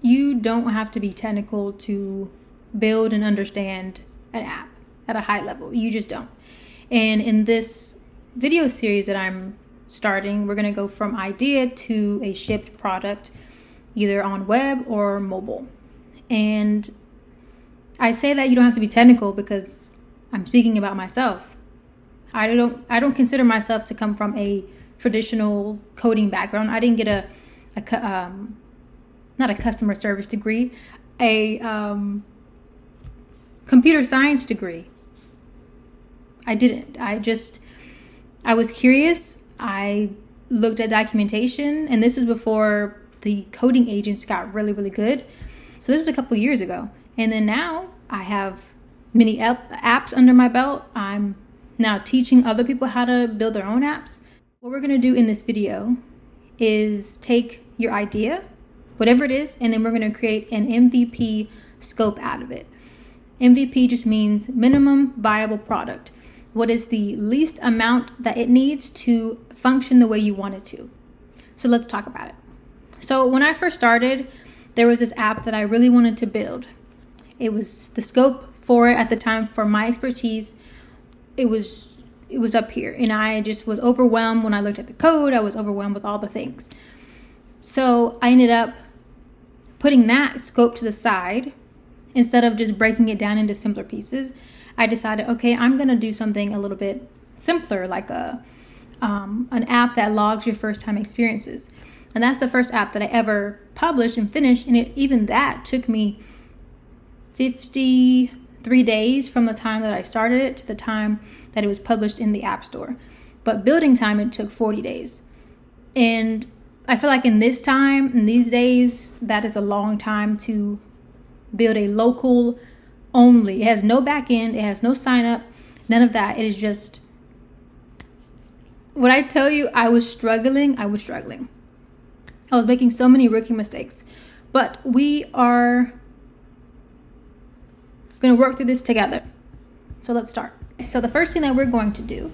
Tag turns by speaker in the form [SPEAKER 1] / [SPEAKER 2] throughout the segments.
[SPEAKER 1] you don't have to be technical to build and understand an app at a high level. You just don't. And in this video series that I'm starting, we're going to go from idea to a shipped product, either on web or mobile. And I say that you don't have to be technical because I'm speaking about myself. I don't consider myself to come from a traditional coding background. I didn't get not a customer service degree, a computer science degree. I didn't. I was curious. I looked at documentation, and this was before the coding agents got really, really good. So this was a couple years ago. And then now I have many apps under my belt. I'm now teaching other people how to build their own apps. What we're going to do in this video is take your idea, whatever it is, and then we're going to create an MVP scope out of it. MVP just means minimum viable product. What is the least amount that it needs to function the way you want it to? So let's talk about it. So when I first started, there was this app that I really wanted to build. It was the scope for it at the time, for my expertise, it was up here. And I just was overwhelmed when I looked at the code. I was overwhelmed with all the things. So I ended up putting that scope to the side. Instead of just breaking it down into simpler pieces, I decided, okay, I'm going to do something a little bit simpler, like an app that logs your first time experiences. And that's the first app that I ever published and finished. And even that took me 53 days from the time that I started it to the time that it was published in the App Store. But building time, it took 40 days. And I feel like in these days, that is a long time to build a local only. It has no back end. It has no sign up. None of that. It is just, when I tell you I was struggling. I was making so many rookie mistakes. But we are going to work through this together. So let's start. So the first thing that we're going to do,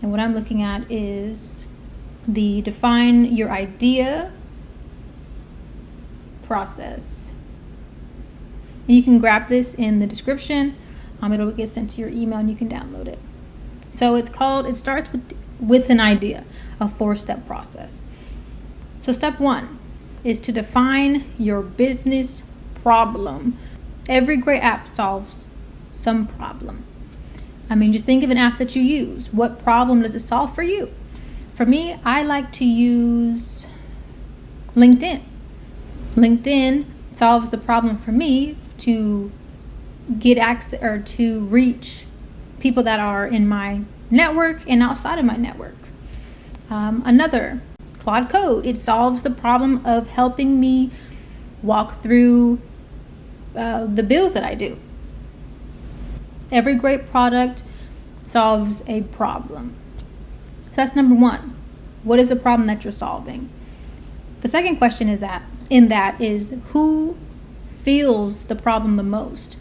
[SPEAKER 1] and what I'm looking at, is the define your idea process. And you can grab this in the description. It'll get sent to your email and you can download it. So it starts with an idea, a 4-step process. So step 1 is to define your business problem. Every great app solves some problem. I mean, just think of an app that you use. What problem does it solve for you? For me, I like to use LinkedIn. LinkedIn solves the problem for me to get access or to reach people that are in my network and outside of my network. Another, Claude Code. It solves the problem of helping me walk through the bills that I do. Every great product solves a problem. So that's number 1. What is the problem that you're solving? The second question is who feels the problem the most?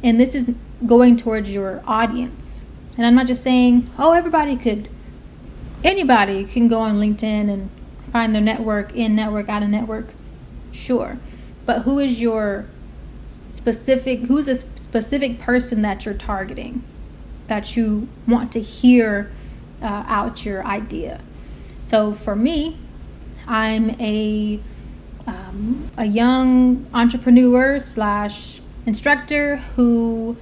[SPEAKER 1] And this is going towards your audience. And I'm not just saying, anybody can go on LinkedIn and find their network, in network, out of network. Sure. But who's the specific person that you're targeting, that you want to hear out your idea? So for me, I'm a young entrepreneur / instructor who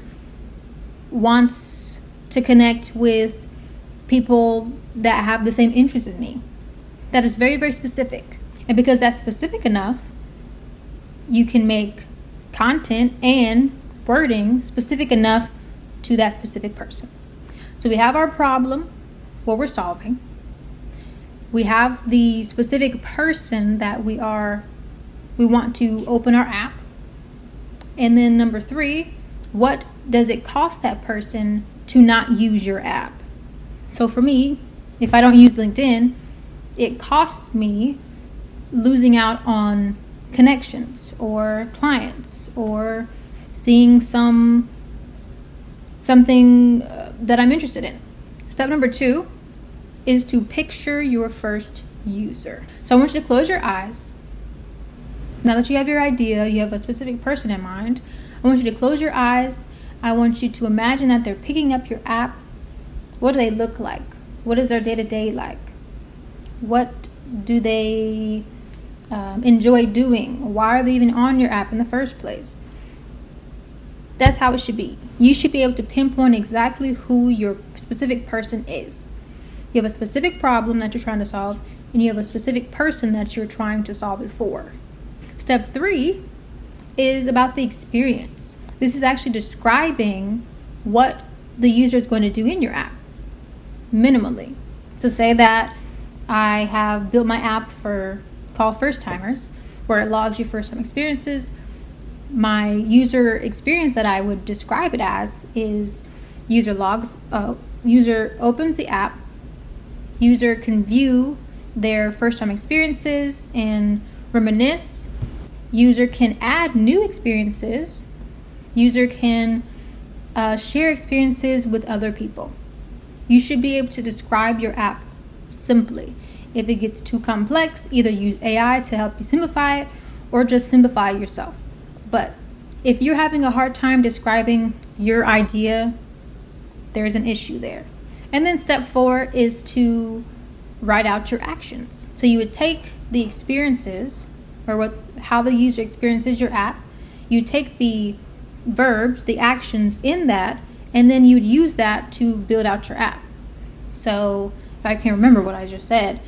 [SPEAKER 1] wants to connect with people that have the same interests as me. That is very, very specific. And because that's specific enough, you can make content and wording specific enough to that specific person. So we have our problem, what we're solving. We have the specific person that we want to open our app. And then number 3, what does it cost that person to not use your app? So for me, if I don't use LinkedIn, it costs me losing out on connections or clients or seeing something that I'm interested in. Step number 2 is to picture your first user. So I want you to close your eyes Now that you have your idea, you have a specific person in mind, I want you to close your eyes. I want you to imagine that they're picking up your app. What do they look like? What is their day-to-day like? What do they enjoy doing? Why are they even on your app in the first place? That's how it should be. You should be able to pinpoint exactly who your specific person is. You have a specific problem that you're trying to solve, and you have a specific person that you're trying to solve it for. Step 3 is about the experience. This is actually describing what the user is going to do in your app, minimally. So say that I have built my app for call first timers, where it logs your first time experiences. My user experience that I would describe it as is user opens the app, user can view their first time experiences and reminisce, user can add new experiences, user can share experiences with other people. You should be able to describe your app simply. If it gets too complex, either use AI to help you simplify it or just simplify it yourself. But if you're having a hard time describing your idea, there's an issue there. And then step 4 is to write out your actions. So you would take the experiences, or how the user experiences your app. You take the verbs, the actions in that, and then you'd use that to build out your app. So if I can remember what I just said,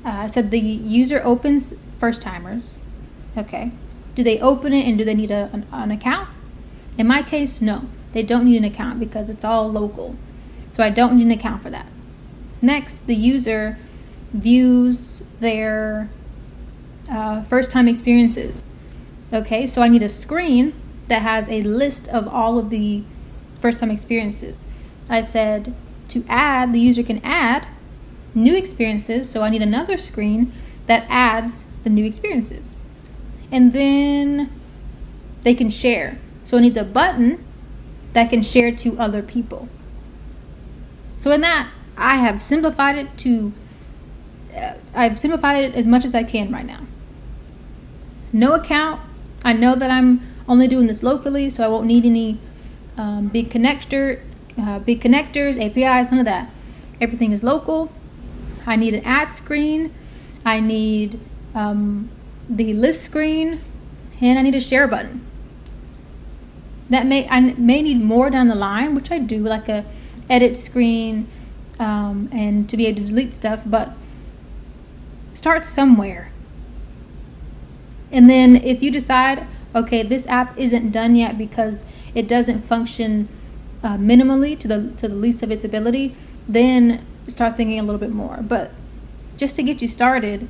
[SPEAKER 1] I said the user opens first timers. Okay. Do they open it and do they need an account? In my case, no. They don't need an account because it's all local. So I don't need an account for that. Next, the user views their first time experiences. Okay, so I need a screen that has a list of all of the first time experiences. I said to add, the user can add new experiences. So I need another screen that adds the new experiences. And then they can share. So it needs a button that can share to other people. So in that, I have simplified it as much as I can right now. No account. I know that I'm only doing this locally, so I won't need any big connectors, APIs, none of that. Everything is local. I need an ad screen. I need the list screen, and I need a share button. I may need more down the line, which I do, like a edit screen, and to be able to delete stuff, but start somewhere. And then if you decide, okay, this app isn't done yet because it doesn't function minimally to the least of its ability, then start thinking a little bit more. But just to get you started,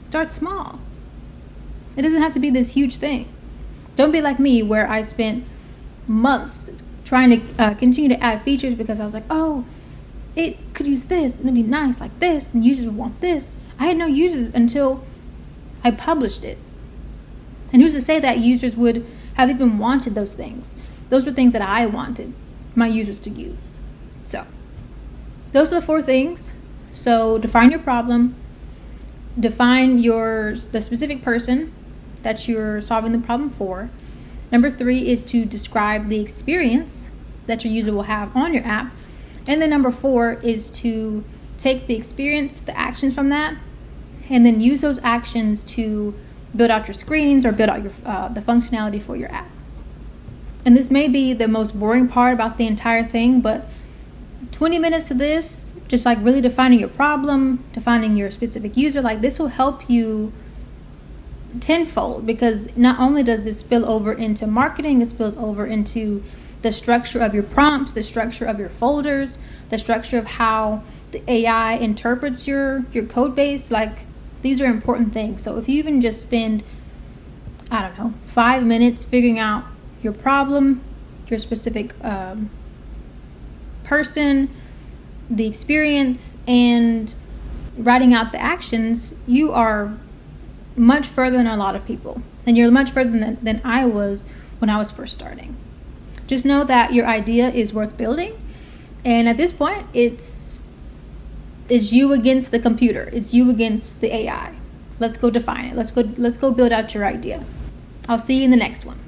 [SPEAKER 1] start small. It doesn't have to be this huge thing. Don't be like me, where I spent months trying to continue to add features because I was like, oh, it could use this and it'd be nice like this, and users would want this. I had no users until I published it. And who's to say that users would have even wanted those things? Those were things that I wanted my users to use. So those are the 4 things. So define your problem, define the specific person that you're solving the problem for. Number 3 is to describe the experience that your user will have on your app. And then number 4 is to take the experience, the actions from that, and then use those actions to build out your screens or build out the functionality for your app. And this may be the most boring part about the entire thing, but 20 minutes of this, just like really defining your problem, defining your specific user, like this will help you tenfold, because not only does this spill over into marketing, it spills over into the structure of your prompts, the structure of your folders, the structure of how the AI interprets your code base. Like, these are important things. So if you even just spend, 5 minutes figuring out your problem, your specific person, the experience, and writing out the actions, you are much further than a lot of people. And you're much further than I was when I was first starting. Just know that your idea is worth building. And at this point, it's you against the computer. It's you against the AI. Let's go define it. Let's go build out your idea. I'll see you in the next one.